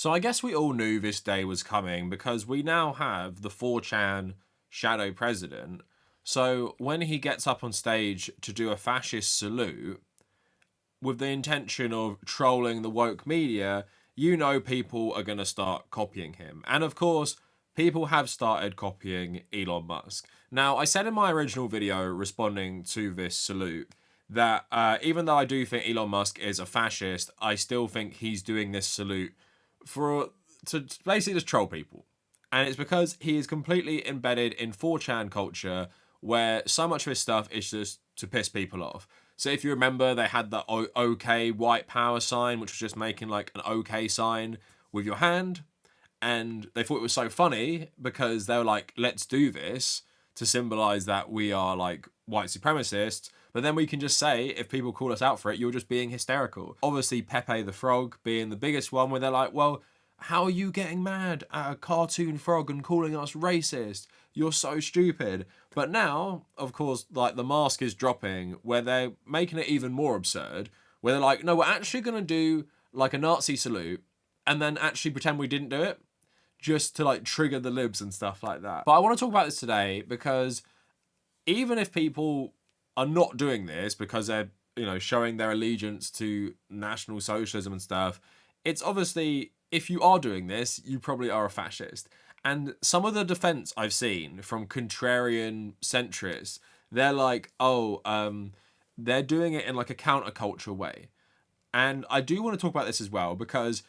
So I guess we all knew this day was coming because we now have the 4chan shadow president. So when he gets up on stage to do a fascist salute with the intention of trolling the woke media, you know people are going to start copying him. And of course, people have started copying Elon Musk. Now, I said in my original video responding to this salute that even though I do think Elon Musk is a fascist, I still think he's doing this salute to basically just troll people. And it's because he is completely embedded in 4chan culture where so much of his stuff is just to piss people off. So if you remember, they had the OK white power sign, which was just making like an OK sign with your hand. And they thought it was so funny because they were like, let's do this to symbolize that we are like white supremacists. But then we can just say, if people call us out for it, you're just being hysterical. Obviously, Pepe the Frog being the biggest one where they're like, well, how are you getting mad at a cartoon frog and calling us racist? You're so stupid. But now, of course, like the mask is dropping where they're making it even more absurd, where they're like, no, we're actually going to do like a Nazi salute and then actually pretend we didn't do it just to like trigger the libs and stuff like that. But I want to talk about this today because even if people are not doing this because they're, showing their allegiance to National Socialism and stuff, it's obviously, if you are doing this, you probably are a fascist. And some of the defense I've seen from contrarian centrists, they're like, they're doing it in like a counterculture way. And I do want to talk about this as well because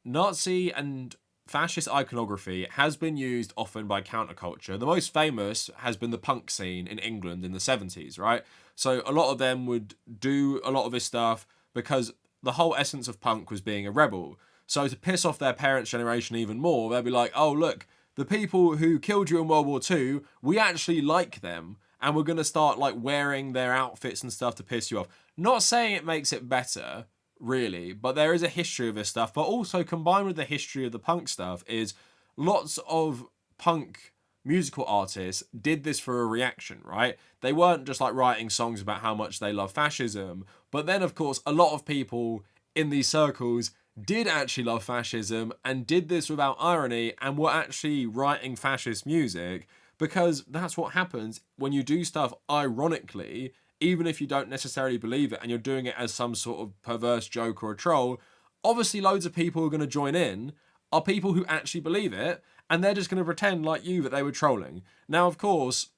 Nazi and fascist iconography has been used often by counterculture. The most famous has been the punk scene in England in the 70s, right? So a lot of them would do a lot of this stuff because the whole essence of punk was being a rebel. So to piss off their parents' generation even more, they'll be like, oh, look, the people who killed you in World War II, we actually like them. And we're going to start like wearing their outfits and stuff to piss you off. Not saying it makes it better, really, but there is a history of this stuff. But also combined with the history of the punk stuff is lots of punk musical artists did this for a reaction, right? They weren't just like writing songs about how much they love fascism. But then, of course, a lot of people in these circles did actually love fascism and did this without irony and were actually writing fascist music because that's what happens when you do stuff ironically, even if you don't necessarily believe it and you're doing it as some sort of perverse joke or a troll. Obviously, loads of people who are going to join in are people who actually believe it and they're just going to pretend like you that they were trolling. Now, of course,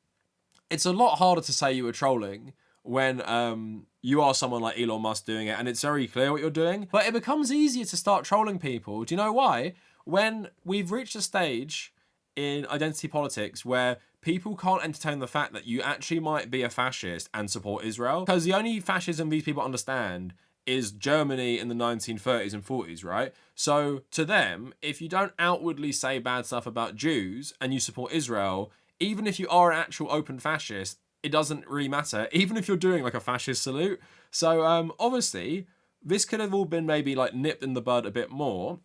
it's a lot harder to say you were trolling when you are someone like Elon Musk doing it and it's very clear what you're doing. But it becomes easier to start trolling people. Do you know why? When we've reached a stage in identity politics where people can't entertain the fact that you actually might be a fascist and support Israel. Because the only fascism these people understand is Germany in the 1930s and 40s, right? So to them, if you don't outwardly say bad stuff about Jews and you support Israel, even if you are an actual open fascist, it doesn't really matter, even if you're doing like a fascist salute. So obviously, this could have all been maybe like nipped in the bud a bit more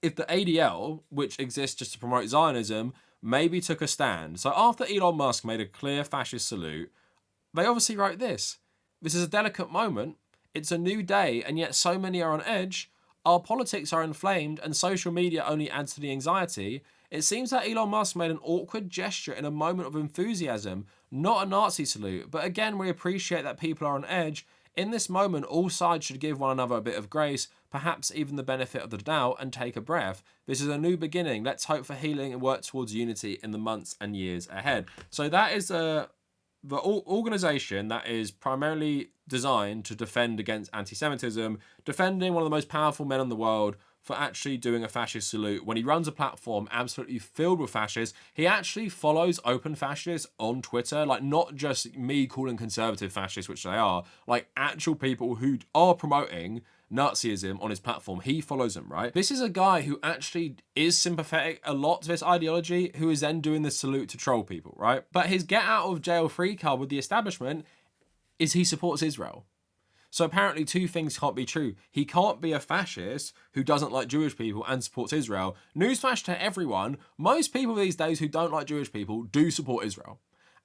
if the ADL, which exists just to promote Zionism, maybe took a stand. So after Elon Musk made a clear fascist salute, they obviously wrote this. This is a delicate moment. It's a new day, and yet so many are on edge. Our politics are inflamed, and social media only adds to the anxiety. It seems that Elon Musk made an awkward gesture in a moment of enthusiasm, not a Nazi salute. But again, we appreciate that people are on edge. In this moment, all sides should give one another a bit of grace, perhaps even the benefit of the doubt, and take a breath. This is a new beginning. Let's hope for healing and work towards unity in the months and years ahead. So that is the organisation that is primarily designed to defend against anti-Semitism, defending one of the most powerful men in the world for actually doing a fascist salute when he runs a platform absolutely filled with fascists. He actually follows open fascists on Twitter, like not just me calling conservative fascists, which they are, like actual people who are promoting Nazism on his platform. He follows them, right? This is a guy who actually is sympathetic a lot to this ideology, who is then doing this salute to troll people, right? But his get out of jail free card with the establishment is he supports Israel. So apparently two things can't be true. He can't be a fascist who doesn't like Jewish people and supports Israel. Newsflash to everyone, most people these days who don't like Jewish people do support Israel.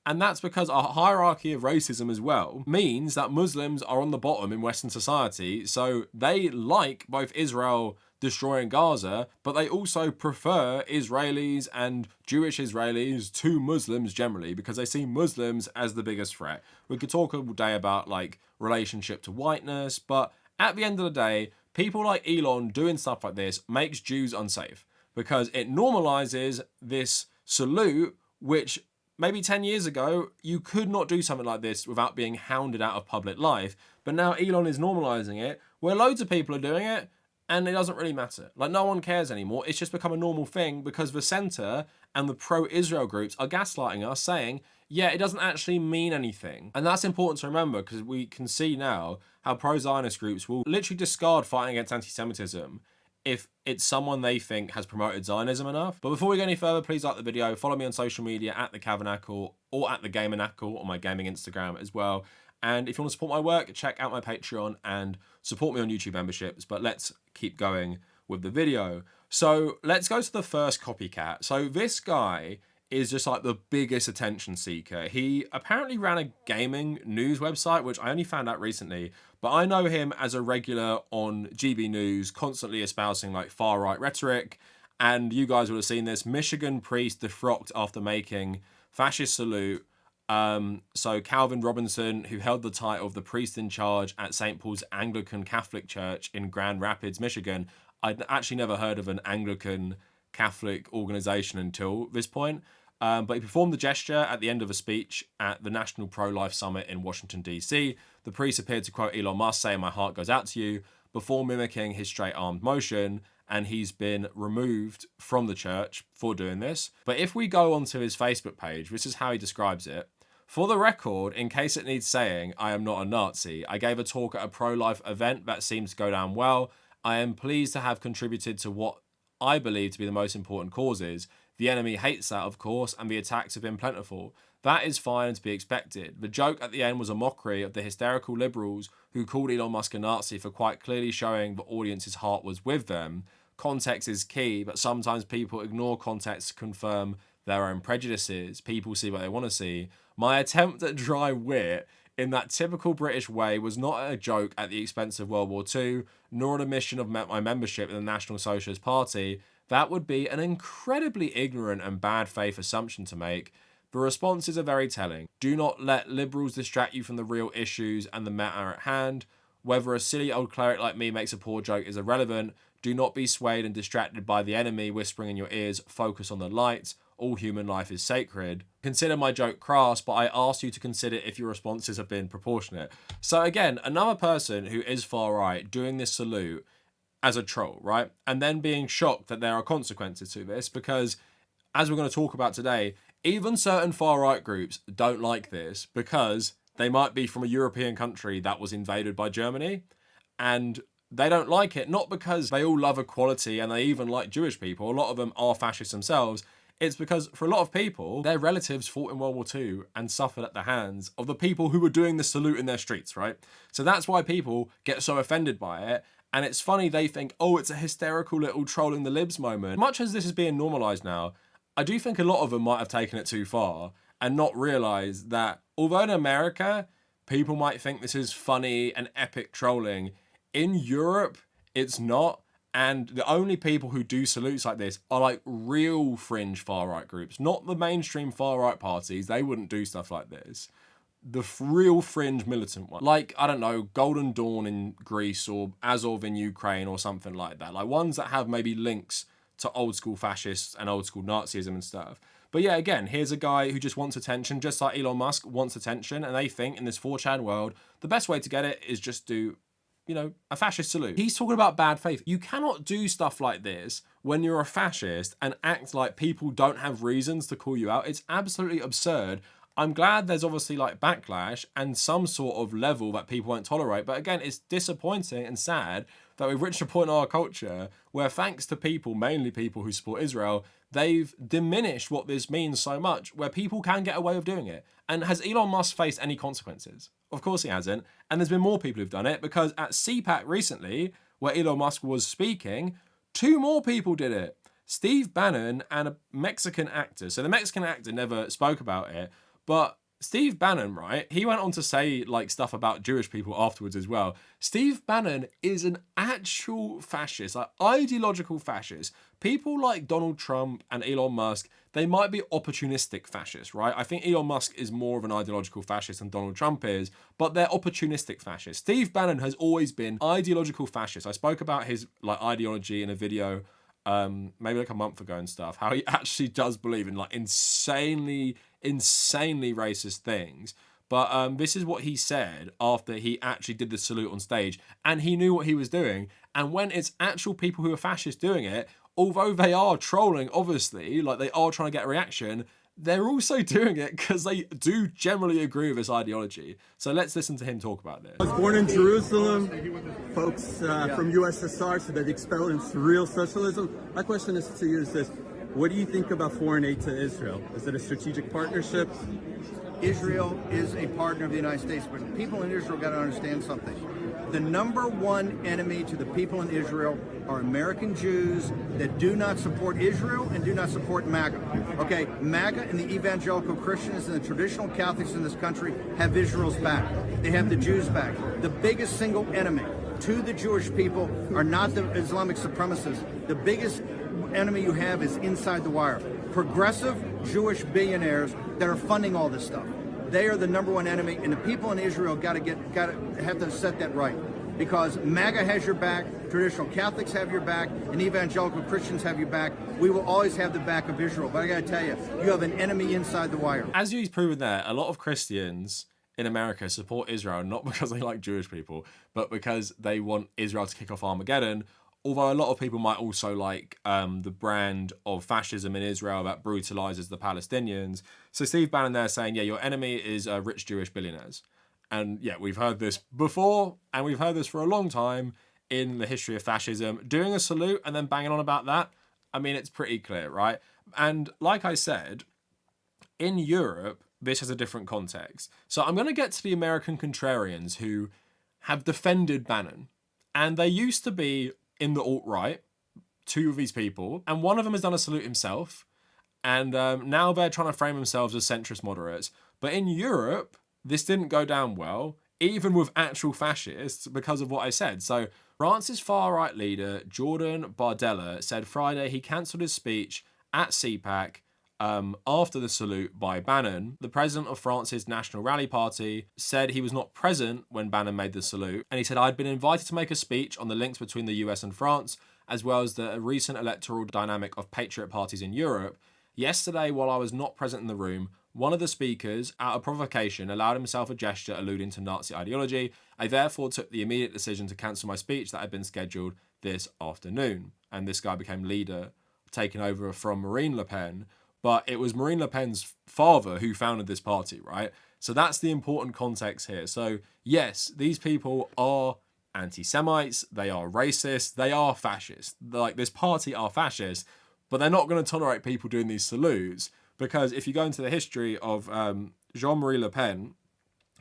And that's because our hierarchy of racism as well means that Muslims are on the bottom in Western society. So they like both Israel, destroying Gaza, but they also prefer Israelis and Jewish Israelis to Muslims generally because they see Muslims as the biggest threat. We could talk all day about like relationship to whiteness, but at the end of the day, people like Elon doing stuff like this makes Jews unsafe because it normalizes this salute, which maybe 10 years ago, you could not do something like this without being hounded out of public life. But now Elon is normalizing it where loads of people are doing it and it doesn't really matter. Like, no one cares anymore. It's just become a normal thing because the center and the pro-Israel groups are gaslighting us, saying, yeah, it doesn't actually mean anything. And that's important to remember because we can see now how pro-Zionist groups will literally discard fighting against anti-Semitism if it's someone they think has promoted Zionism enough. But before we go any further, please like the video, follow me on social media at the Kavernacle or at the Gamernacle on my gaming Instagram as well. And if you want to support my work, check out my Patreon and support me on YouTube memberships. But let's keep going with the video. So let's go to the first copycat. So this guy is just like the biggest attention seeker. He apparently ran a gaming news website, which I only found out recently, but I know him as a regular on GB News, constantly espousing like far-right rhetoric. And you guys would have seen this. Michigan priest defrocked after making fascist salute. So Calvin Robinson, who held the title of the priest in charge at St. Paul's Anglican Catholic Church in Grand Rapids, Michigan. I'd actually never heard of an Anglican Catholic organization until this point. But he performed the gesture at the end of a speech at the National Pro-Life Summit in Washington, D.C. The priest appeared to quote Elon Musk, saying, "My heart goes out to you," before mimicking his straight-armed motion, and he's been removed from the church for doing this. But if we go onto his Facebook page, this is how he describes it. "For the record, in case it needs saying, I am not a Nazi. I gave a talk at a pro-life event that seemed to go down well. I am pleased to have contributed to what I believe to be the most important causes. The enemy hates that, of course, and the attacks have been plentiful. That is fine and to be expected. The joke at the end was a mockery of the hysterical liberals who called Elon Musk a Nazi for quite clearly showing the audience's heart was with them. Context is key, but sometimes people ignore context to confirm their own prejudices. People see what they want to see. My attempt at dry wit in that typical British way was not a joke at the expense of World War II, nor an admission of my membership in the National Socialist Party. That would be an incredibly ignorant and bad faith assumption to make. The responses are very telling. Do not let liberals distract you from the real issues and the matter at hand. Whether a silly old cleric like me makes a poor joke is irrelevant. Do not be swayed and distracted by the enemy whispering in your ears. Focus on the light. All human life is sacred. Consider my joke crass, but I ask you to consider if your responses have been proportionate." So again, another person who is far right doing this salute as a troll, right? And then being shocked that there are consequences to this because, as we're going to talk about today, even certain far right groups don't like this because they might be from a European country that was invaded by Germany and they don't like it, not because they all love equality and they even like Jewish people. A lot of them are fascists themselves. It's because for a lot of people, their relatives fought in World War II and suffered at the hands of the people who were doing the salute in their streets, right? So that's why people get so offended by it. And it's funny, they think, oh, it's a hysterical little trolling the libs moment. Much as this is being normalized now, I do think a lot of them might have taken it too far and not realized that although in America, people might think this is funny and epic trolling, in Europe, it's not. And the only people who do salutes like this are like real fringe far-right groups, not the mainstream far-right parties. They wouldn't do stuff like this. The real fringe militant one, like, I don't know, Golden Dawn in Greece or Azov in Ukraine or something like that. Like ones that have maybe links to old school fascists and old school Nazism and stuff. But yeah, again, here's a guy who just wants attention, just like Elon Musk wants attention. And they think in this 4chan world, the best way to get it is just do, you know, a fascist salute. He's talking about bad faith. You cannot do stuff like this when you're a fascist and act like people don't have reasons to call you out. It's absolutely absurd. I'm glad there's obviously like backlash and some sort of level that people won't tolerate. But again, it's disappointing and sad that we've reached a point in our culture where thanks to people, mainly people who support Israel, they've diminished what this means so much, where people can get away with doing it. And has Elon Musk faced any consequences? Of course he hasn't. And there's been more people who've done it because at CPAC recently, where Elon Musk was speaking, 2 more people did it. Steve Bannon and a Mexican actor. So the Mexican actor never spoke about it, but Steve Bannon, right? He went on to say like stuff about Jewish people afterwards as well. Steve Bannon is an actual fascist, like ideological fascist. People like Donald Trump and Elon Musk, they might be opportunistic fascists, right? I think Elon Musk is more of an ideological fascist than Donald Trump is, but they're opportunistic fascists. Steve Bannon has always been ideological fascist. I spoke about his like ideology in a video maybe like a month ago and stuff, how he actually does believe in like insanely racist things. But this is what he said after he actually did the salute on stage, and he knew what he was doing. And when it's actual people who are fascists doing it, although they are trolling, obviously, like they are trying to get a reaction, they're also doing it because they do generally agree with this ideology. So let's listen to him talk about this. I was born in Jerusalem. Folks from USSR said that expelled into real socialism. My question is to you is this: what do you think about foreign aid to Israel? Is it a strategic partnership? Israel is a partner of the United States, but people in Israel got to understand something. The number one enemy to the people in Israel are American Jews that do not support Israel and do not support MAGA. Okay, MAGA and the evangelical Christians and the traditional Catholics in this country have Israel's back. They have the Jews' back. The biggest single enemy to the Jewish people are not the Islamic supremacists. The biggest enemy you have is inside the wire. Progressive Jewish billionaires that are funding all this stuff. They are the number one enemy, and the people in Israel got to have to set that right, because MAGA has your back, traditional Catholics have your back, and evangelical Christians have your back. We will always have the back of Israel. But I got to tell you, you have an enemy inside the wire. As he's proven there, a lot of Christians in America support Israel not because they like Jewish people, but because they want Israel to kick off Armageddon. Although a lot of people might also like the brand of fascism in Israel that brutalizes the Palestinians. So Steve Bannon there saying, yeah, your enemy is rich Jewish billionaires. And yeah, we've heard this before, and we've heard this for a long time in the history of fascism. Doing a salute and then banging on about that, I mean, it's pretty clear, right? And like I said, in Europe, this has a different context. So I'm going to get to the American contrarians who have defended Bannon. And they used to be in the alt-right, two of these people, and one of them has done a salute himself, and now they're trying to frame themselves as centrist moderates. But in Europe, this didn't go down well, even with actual fascists, because of what I said. So France's far-right leader, Jordan Bardella, said Friday he cancelled his speech at CPAC after the salute by Bannon. The president of France's National Rally Party said he was not present when Bannon made the salute, and he said, I'd been invited to make a speech on the links between the US and France, as well as the recent electoral dynamic of patriot parties in Europe. Yesterday, while I was not present in the room, one of the speakers, out of provocation, allowed himself a gesture alluding to Nazi ideology. I therefore took the immediate decision to cancel my speech that had been scheduled this afternoon. And this guy became leader, taking over from Marine Le Pen. But it was Marine Le Pen's father who founded this party, right? So that's the important context here. So yes, these people are anti-Semites, they are racist, they are fascist. Like, this party are fascist, but they're not going to tolerate people doing these salutes, because if you go into the history of Jean-Marie Le Pen,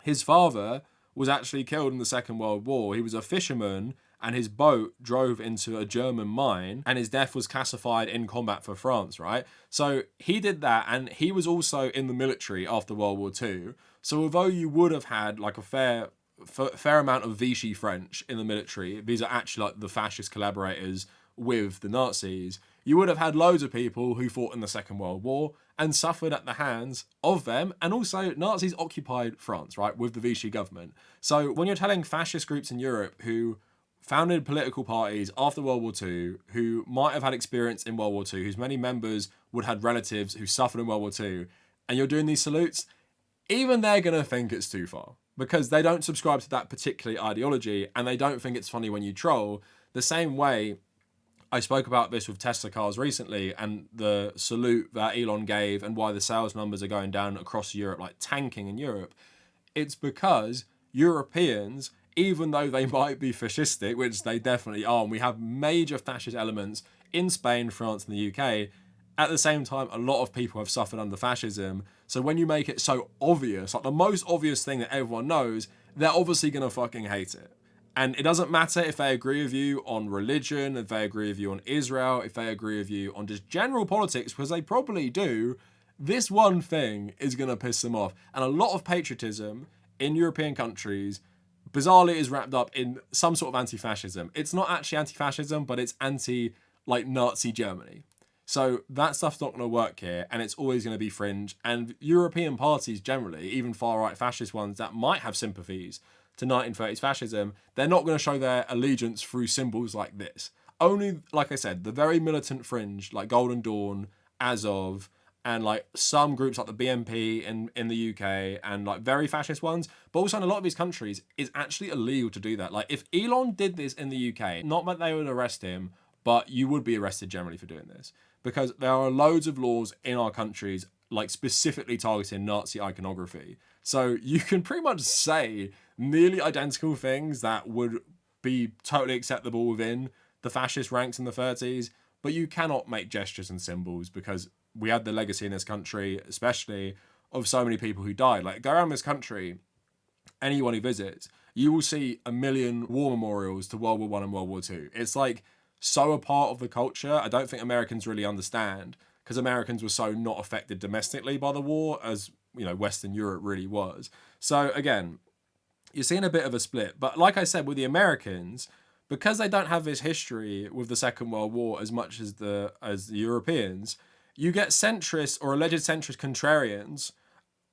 his father was actually killed in the Second World War. He was a fisherman, and his boat drove into a German mine, and his death was classified in combat for France, right? So he did that, and he was also in the military after World War II. So although you would have had like a fair amount of Vichy French in the military, these are actually like the fascist collaborators with the Nazis, you would have had loads of people who fought in the Second World War and suffered at the hands of them. And also Nazis occupied France, right, with the Vichy government. So when you're telling fascist groups in Europe who founded political parties after World War II, who might have had experience in World War II, whose many members would have had relatives who suffered in World War II, and you're doing these salutes, even they're going to think it's too far, because they don't subscribe to that particular ideology, and they don't think it's funny when you troll. The same way I spoke about this with Tesla cars recently, and the salute that Elon gave, and why the sales numbers are going down across Europe, like tanking in Europe. It's because Europeans, even though they might be fascistic, which they definitely are, and we have major fascist elements in Spain, France, and the UK, at the same time, a lot of people have suffered under fascism. So when you make it so obvious, like the most obvious thing that everyone knows, they're obviously going to fucking hate it. And it doesn't matter if they agree with you on religion, if they agree with you on Israel, if they agree with you on just general politics, because they probably do. this one thing is going to piss them off. And a lot of patriotism in European countries, bizarrely, is wrapped up in some sort of anti-fascism. It's not actually anti-fascism, but it's like Nazi Germany. So that stuff's not going to work here, and it's always going to be fringe. And European parties generally, even far-right fascist ones that might have sympathies to 1930s fascism, they're not going to show their allegiance through symbols like this. Only, like I said, the very militant fringe, like Golden Dawn, Azov, and like some groups like the BNP in the UK, and like very fascist ones, but also in a lot of these countries, it's actually illegal to do that. Like if Elon did this in the UK, not that they would arrest him, but you would be arrested generally for doing this, because there are loads of laws in our countries like specifically targeting Nazi iconography. So you can pretty much say nearly identical things that would be totally acceptable within the fascist ranks in the 30s, but you cannot make gestures and symbols because we had the legacy in this country, especially of so many people who died. Like, go around this country, anyone who visits, you will see a million war memorials to World War I and World War II. It's like so a part of the culture. I don't think Americans really understand, because Americans were so not affected domestically by the war as, you know, Western Europe really was. So again, you're seeing a bit of a split. But like I said, with the Americans, because they don't have this history with the Second World War as much as the Europeans, you get centrist or alleged centrist contrarians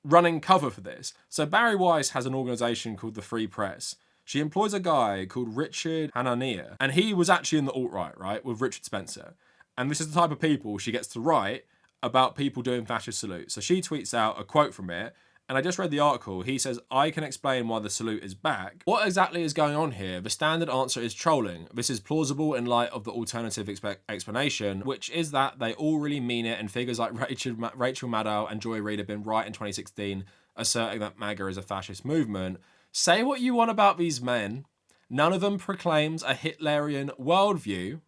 running cover for this. So Barry Weiss has an organization called the Free Press. She employs a guy called Richard Hanania, and he was actually in the alt-right, right, with Richard Spencer. And this is the type of people she gets to write about people doing fascist salutes. So she tweets out a quote from it, and I just read the article. He says, "I can explain why the salute is back. What exactly is going on here? The standard answer is trolling. This is plausible in light of the alternative explanation, which is that they all really mean it, and figures like Rachel Maddow and Joy Reid have been right in 2016, asserting that MAGA is a fascist movement. Say what you want about these men. None of them proclaims a Hitlerian worldview.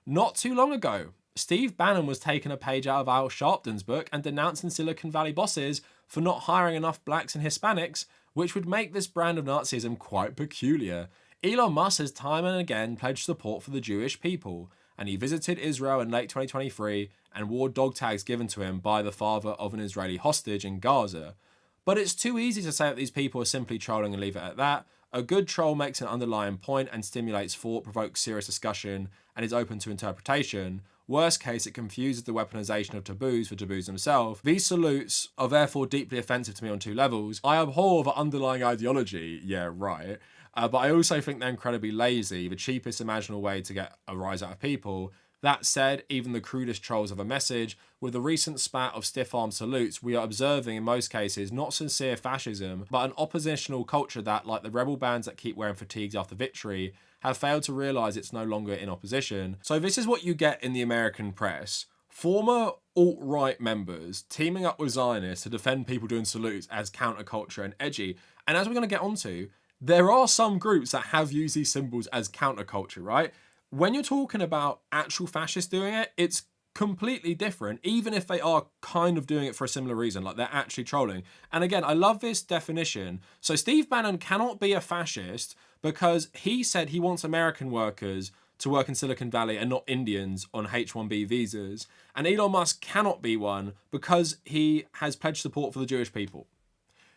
Not too long ago, Steve Bannon was taking a page out of Al Sharpton's book and denouncing Silicon Valley bosses for not hiring enough blacks and Hispanics, which would make this brand of Nazism quite peculiar. Elon Musk has time and again pledged support for the Jewish people, and he visited Israel in late 2023 and wore dog tags given to him by the father of an Israeli hostage in Gaza. But it's too easy to say that these people are simply trolling and leave it at that. A good troll makes an underlying point and stimulates thought, provokes serious discussion, and is open to interpretation. Worst case, it confuses the weaponization of taboos for taboos themselves. These salutes are therefore deeply offensive to me on two levels. I abhor the underlying ideology, yeah, right, but I also think they're incredibly lazy, the cheapest imaginable way to get a rise out of people. That said, even the crudest trolls have a message. With the recent spat of stiff-arm salutes, we are observing, in most cases, not sincere fascism, but an oppositional culture that, like the rebel bands that keep wearing fatigues after victory, have failed to realise it's no longer in opposition. So this is what you get in the American press. Former alt-right members teaming up with Zionists to defend people doing salutes as counterculture and edgy. And as we're going to get onto, there are some groups that have used these symbols as counterculture, right? When you're talking about actual fascists doing it, it's completely different, even if they are kind of doing it for a similar reason, like they're actually trolling. And again, I love this definition. So Steve Bannon cannot be a fascist because he said he wants American workers to work in Silicon Valley and not Indians on H-1B visas. And Elon Musk cannot be one because he has pledged support for the Jewish people.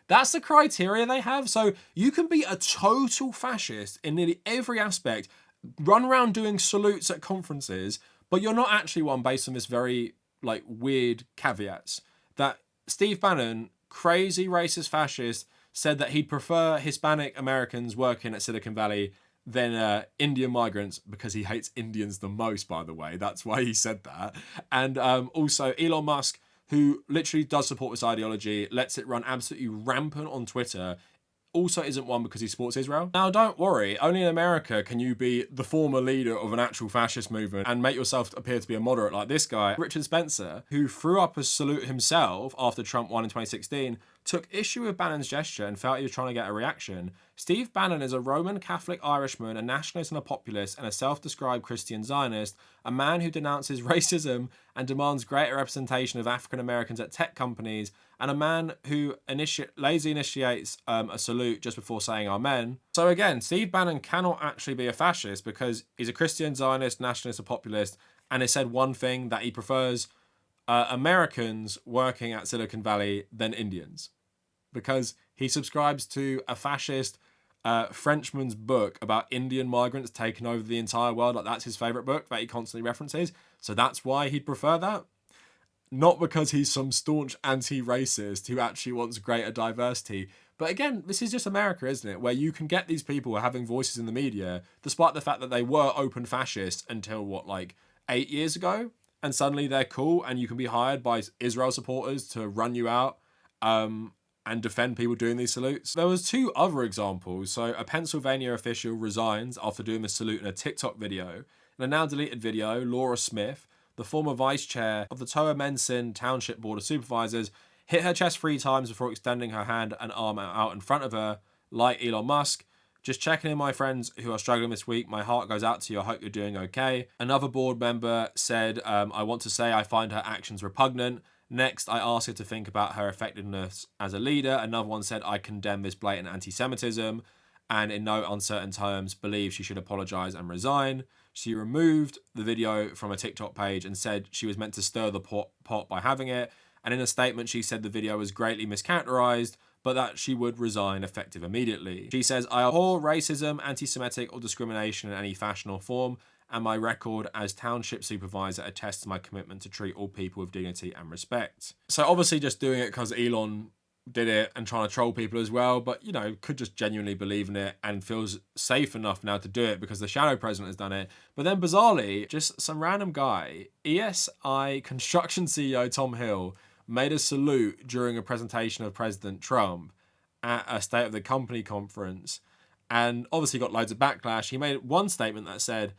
That's the criteria they have. So you can be a total fascist in nearly every aspect, run around doing salutes at conferences, but you're not actually one based on this very like weird caveats that Steve Bannon, crazy racist fascist, said that he'd prefer Hispanic Americans working at Silicon Valley than Indian migrants because he hates Indians the most, by the way. That's why he said that. And also Elon Musk, who literally does support this ideology, lets it run absolutely rampant on Twitter, also isn't one because he supports Israel. Now, don't worry, only in America can you be the former leader of an actual fascist movement and make yourself appear to be a moderate like this guy. Richard Spencer, who threw up a salute himself after Trump won in 2016, took issue with Bannon's gesture and felt he was trying to get a reaction. Steve Bannon is a Roman Catholic Irishman, a nationalist and a populist, and a self-described Christian Zionist, a man who denounces racism and demands greater representation of African Americans at tech companies, and a man who lazily initiates a salute just before saying amen. So again, Steve Bannon cannot actually be a fascist because he's a Christian Zionist, nationalist, a populist, and has said one thing, that he prefers Americans working at Silicon Valley than Indians, because he subscribes to a fascist Frenchman's book about Indian migrants taking over the entire world. Like, that's his favorite book that he constantly references. So that's why he'd prefer that. Not because he's some staunch anti-racist who actually wants greater diversity. But again, this is just America, isn't it? Where you can get these people having voices in the media, despite the fact that they were open fascists until, what, like 8 years ago? And suddenly they're cool, and you can be hired by Israel supporters to run you out and defend people doing these salutes. There was 2 other examples. So a Pennsylvania official resigns after doing the salute in a TikTok video. In a now deleted video, Laura Smith, the former vice chair of the Toa Mensen Township Board of Supervisors, hit her chest 3 times before extending her hand and arm out in front of her, like Elon Musk. Just checking in, my friends who are struggling this week. My heart goes out to you. I hope you're doing okay. Another board member said, I want to say I find her actions repugnant. Next, I asked her to think about her effectiveness as a leader. Another one said, I condemn this blatant anti-Semitism and in no uncertain terms believe she should apologize and resign. She removed the video from a TikTok page and said she was meant to stir the pot by having it. And in a statement, she said the video was greatly mischaracterized, but that she would resign effective immediately. She says, I abhor racism, anti-Semitic or discrimination in any fashion or form, and my record as township supervisor attests to my commitment to treat all people with dignity and respect. So obviously just doing it because Elon did it and trying to troll people as well, but, you know, could just genuinely believe in it and feels safe enough now to do it because the shadow president has done it. But then bizarrely, just some random guy, ESI construction CEO Tom Hill, made a salute during a presentation of President Trump at a State of the Company conference, and obviously got loads of backlash. He made one statement that said,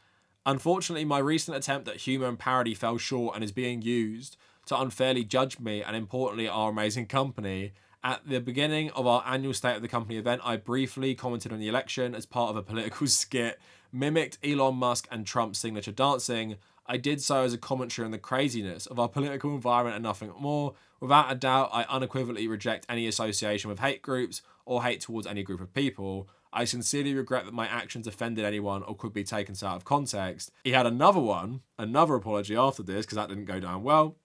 unfortunately, my recent attempt at humour and parody fell short and is being used to unfairly judge me and, importantly, our amazing company. At the beginning of our annual State of the Company event, I briefly commented on the election as part of a political skit, mimicked Elon Musk and Trump's signature dancing. I did so as a commentary on the craziness of our political environment and nothing more. Without a doubt, I unequivocally reject any association with hate groups or hate towards any group of people. I sincerely regret that my actions offended anyone or could be taken out of context. He had another apology after this because that didn't go down well.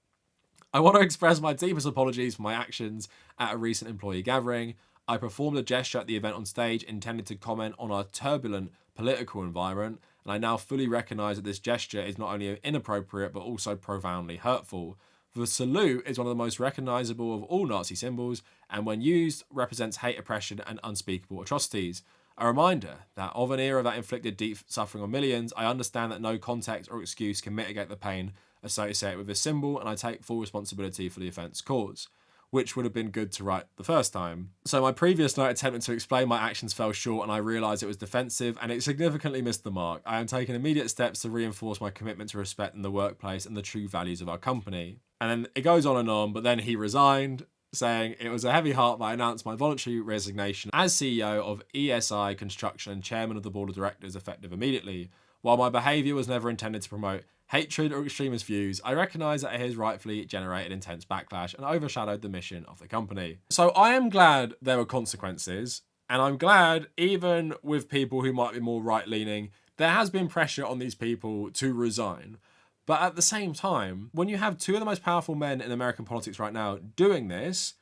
I want to express my deepest apologies for my actions at a recent employee gathering. I performed a gesture at the event on stage intended to comment on our turbulent political environment, and I now fully recognise that this gesture is not only inappropriate but also profoundly hurtful. The salute is one of the most recognisable of all Nazi symbols, and when used, represents hate, oppression, and unspeakable atrocities. A reminder that of an era that inflicted deep suffering on millions, I understand that no context or excuse can mitigate the pain associated with this symbol, and I take full responsibility for the offence caused, which would have been good to write the first time. So my previous note attempted to explain my actions fell short and I realised it was defensive and it significantly missed the mark. I am taking immediate steps to reinforce my commitment to respect in the workplace and the true values of our company. And then it goes on, but then he resigned, saying it was a heavy heart that I announced my voluntary resignation as CEO of ESI Construction and chairman of the board of directors effective immediately. While my behaviour was never intended to promote hatred or extremist views, I recognise that it has rightfully generated intense backlash and overshadowed the mission of the company. So I am glad there were consequences, and I'm glad, even with people who might be more right-leaning, there has been pressure on these people to resign. But at the same time, when you have 2 of the most powerful men in American politics right now doing this,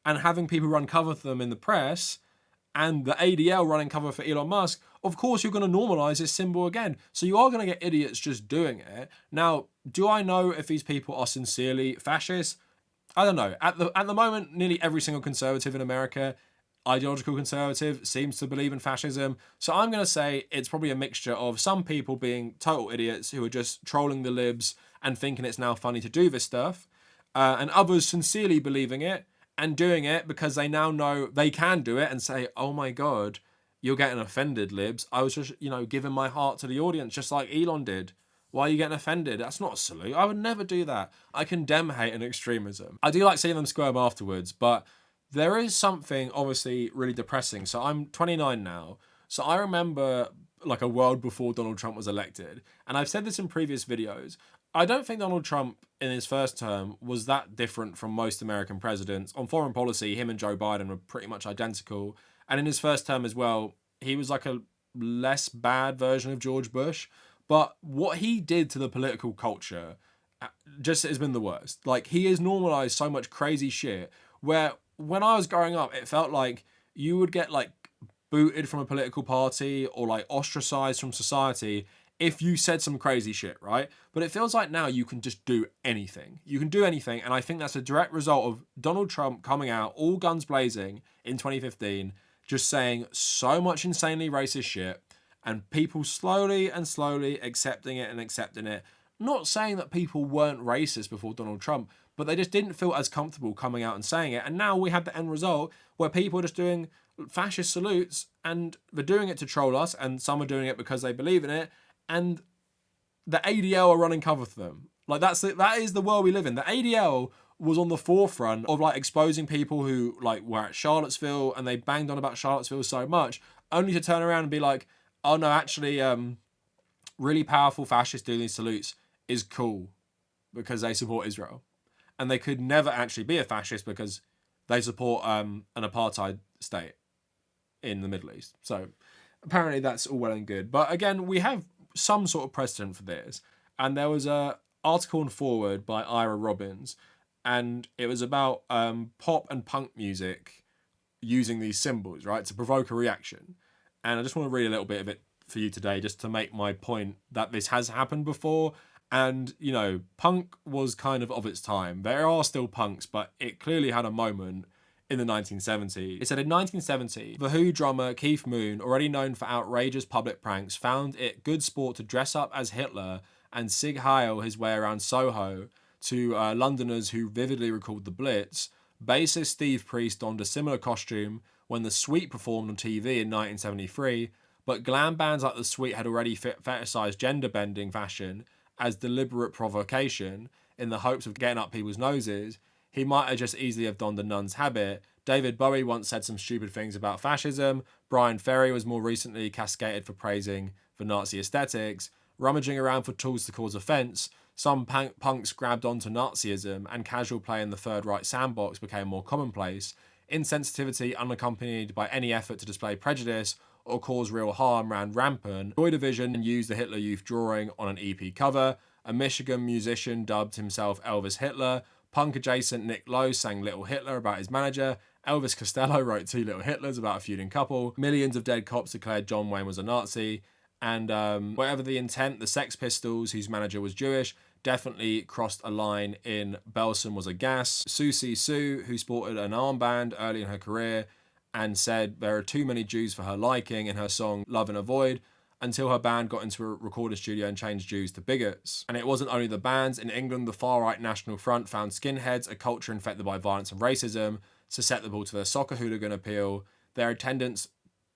and having people run cover for them in the press, and the ADL running cover for Elon Musk, of course you're going to normalise this symbol again. So you are going to get idiots just doing it. Now, do I know if these people are sincerely fascist? I don't know. At the moment, nearly every single conservative in America, ideological conservative, seems to believe in fascism. So I'm going to say it's probably a mixture of some people being total idiots who are just trolling the libs and thinking it's now funny to do this stuff, and others sincerely believing it and doing it because they now know they can do it and say, oh my God, you're getting offended, libs. I was just, giving my heart to the audience just like Elon did. Why are you getting offended? That's not a salute. I would never do that. I condemn hate and extremism. I do like seeing them squirm afterwards, but there is something obviously really depressing. So I'm 29 now. So I remember like a world before Donald Trump was elected. And I've said this in previous videos. I don't think Donald Trump in his first term was that different from most American presidents. On foreign policy, him and Joe Biden were pretty much identical. And in his first term as well, he was like a less bad version of George Bush. But what he did to the political culture just has been the worst. Like, he has normalized so much crazy shit where when I was growing up, it felt like you would get like booted from a political party or like ostracized from society if you said some crazy shit, right? But it feels like now you can just do anything. You can do anything. And I think that's a direct result of Donald Trump coming out all guns blazing in 2015, just saying so much insanely racist shit, and people slowly and slowly accepting it. Not saying that people weren't racist before Donald Trump, but they just didn't feel as comfortable coming out and saying it. And now we have the end result where people are just doing fascist salutes, and they're doing it to troll us, and some are doing it because they believe in it, and the ADL are running cover for them. Like, that is the world we live in. The ADL was on the forefront of like exposing people who like were at Charlottesville, and they banged on about Charlottesville so much, only to turn around and be like, oh no, actually, really powerful fascists doing these salutes is cool because they support Israel. And they could never actually be a fascist because they support an apartheid state in the Middle East. So apparently that's all well and good. But again, we have some sort of precedent for this. And there was a article in Forward by Ira Robbins, and it was about pop and punk music using these symbols, right, to provoke a reaction. And I just want to read a little bit of it for you today, just to make my point that this has happened before. And, you know, punk was kind of its time. There are still punks, but it clearly had a moment in the 1970s. It said in 1970, The Who drummer Keith Moon, already known for outrageous public pranks, found it good sport to dress up as Hitler and Sig Heil his way around Soho to Londoners who vividly recalled the Blitz. Bassist Steve Priest donned a similar costume when The Sweet performed on TV in 1973, but glam bands like The Sweet had already fetishized gender-bending fashion as deliberate provocation in the hopes of getting up people's noses. He might have just easily have donned a nun's habit. David Bowie once said some stupid things about fascism. Brian Ferry was more recently cascaded for praising the Nazi aesthetics. Rummaging around for tools to cause offence, some punks grabbed onto Nazism, and casual play in the Third Reich sandbox became more commonplace. Insensitivity unaccompanied by any effort to display prejudice or cause real harm ran rampant. Joy Division used the Hitler Youth drawing on an EP cover. A Michigan musician dubbed himself Elvis Hitler. Punk-adjacent Nick Lowe sang Little Hitler about his manager. Elvis Costello wrote Two Little Hitlers about a feuding couple. Millions of dead cops declared John Wayne was a Nazi. And whatever the intent, the Sex Pistols, whose manager was Jewish, definitely crossed a line in Belson was a gas. Susie Sue, who sported an armband early in her career and said there are too many Jews for her liking in her song Love in a Void, until her band got into a recording studio and changed Jews to bigots. And it wasn't only the bands. In England, the far-right National Front found skinheads, a culture infected by violence and racism, susceptible to their soccer hooligan appeal. Their attendance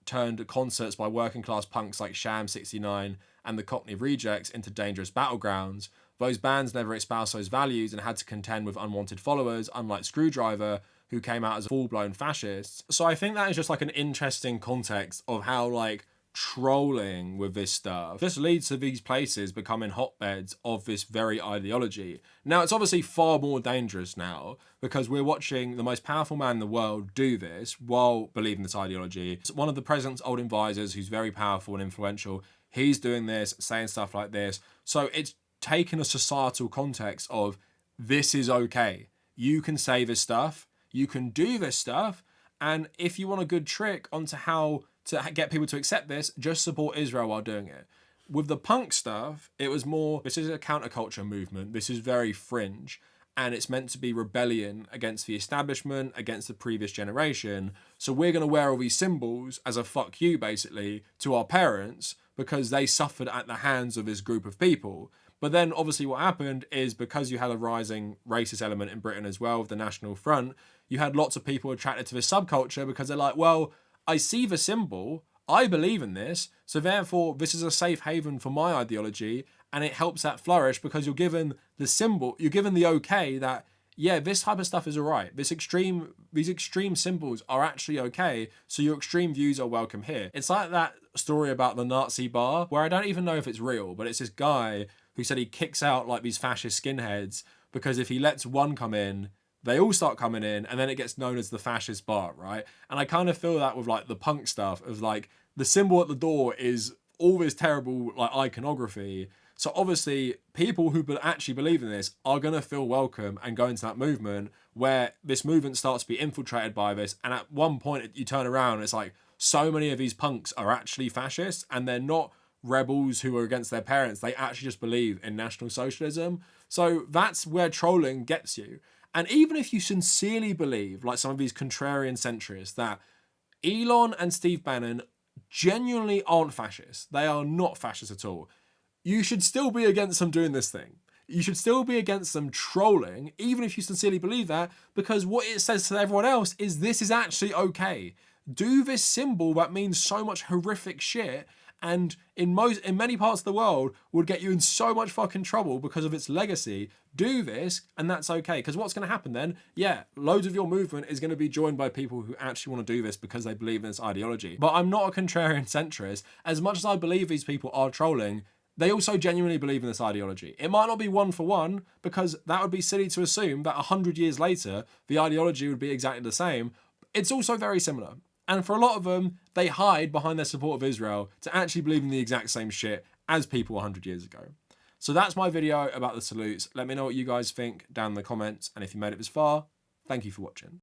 turned concerts by working-class punks like Sham 69 and the Cockney Rejects into dangerous battlegrounds. Those bands never espoused those values and had to contend with unwanted followers, unlike Screwdriver, who came out as full-blown fascists. So I think that is just like an interesting context of how like trolling with this stuff just leads to these places becoming hotbeds of this very ideology. Now, it's obviously far more dangerous now because we're watching the most powerful man in the world do this while believing this ideology. It's one of the president's old advisors who's very powerful and influential. He's doing this, saying stuff like this. So it's taken a societal context of this is okay. You can say this stuff. You can do this stuff. And if you want a good trick onto how to get people to accept this, just support Israel while doing it. With the punk stuff, it was more, this is a counterculture movement. This is very fringe. And it's meant to be rebellion against the establishment, against the previous generation. So we're going to wear all these symbols as a fuck you, basically, to our parents because they suffered at the hands of this group of people. But then obviously what happened is because you had a rising racist element in Britain as well, with the National Front, you had lots of people attracted to this subculture because they're like, well, I see the symbol, I believe in this, so therefore this is a safe haven for my ideology, and it helps that flourish because you're given the symbol, you're given the okay that, yeah, this type of stuff is all right. These extreme symbols are actually okay, so your extreme views are welcome here. It's like that story about the Nazi bar, where I don't even know if it's real, but it's this guy who said he kicks out like these fascist skinheads because if he lets one come in, they all start coming in, and then it gets known as the fascist bar, right? And I kind of feel that with like the punk stuff of like the symbol at the door is all this terrible like iconography. So obviously, people who actually believe in this are going to feel welcome and go into that movement, where this movement starts to be infiltrated by this. And at one point, you turn around and it's like, so many of these punks are actually fascists, and they're not rebels who are against their parents. They actually just believe in National Socialism. So that's where trolling gets you. And even if you sincerely believe, like some of these contrarian centrists, that Elon and Steve Bannon genuinely aren't fascists, they are not fascists at all, you should still be against them doing this thing. You should still be against them trolling, even if you sincerely believe that, because what it says to everyone else is this is actually okay. Do this symbol that means so much horrific shit, and in many parts of the world would get you in so much fucking trouble because of its legacy. Do this, and that's okay. Because what's going to happen then? Yeah, loads of your movement is going to be joined by people who actually want to do this because they believe in this ideology. But I'm not a contrarian centrist. As much as I believe these people are trolling, they also genuinely believe in this ideology. It might not be one for one, because that would be silly to assume that 100 years later, the ideology would be exactly the same. It's also very similar. And for a lot of them, they hide behind their support of Israel to actually believe in the exact same shit as people 100 years ago. So that's my video about the salutes. Let me know what you guys think down in the comments. And if you made it this far, thank you for watching.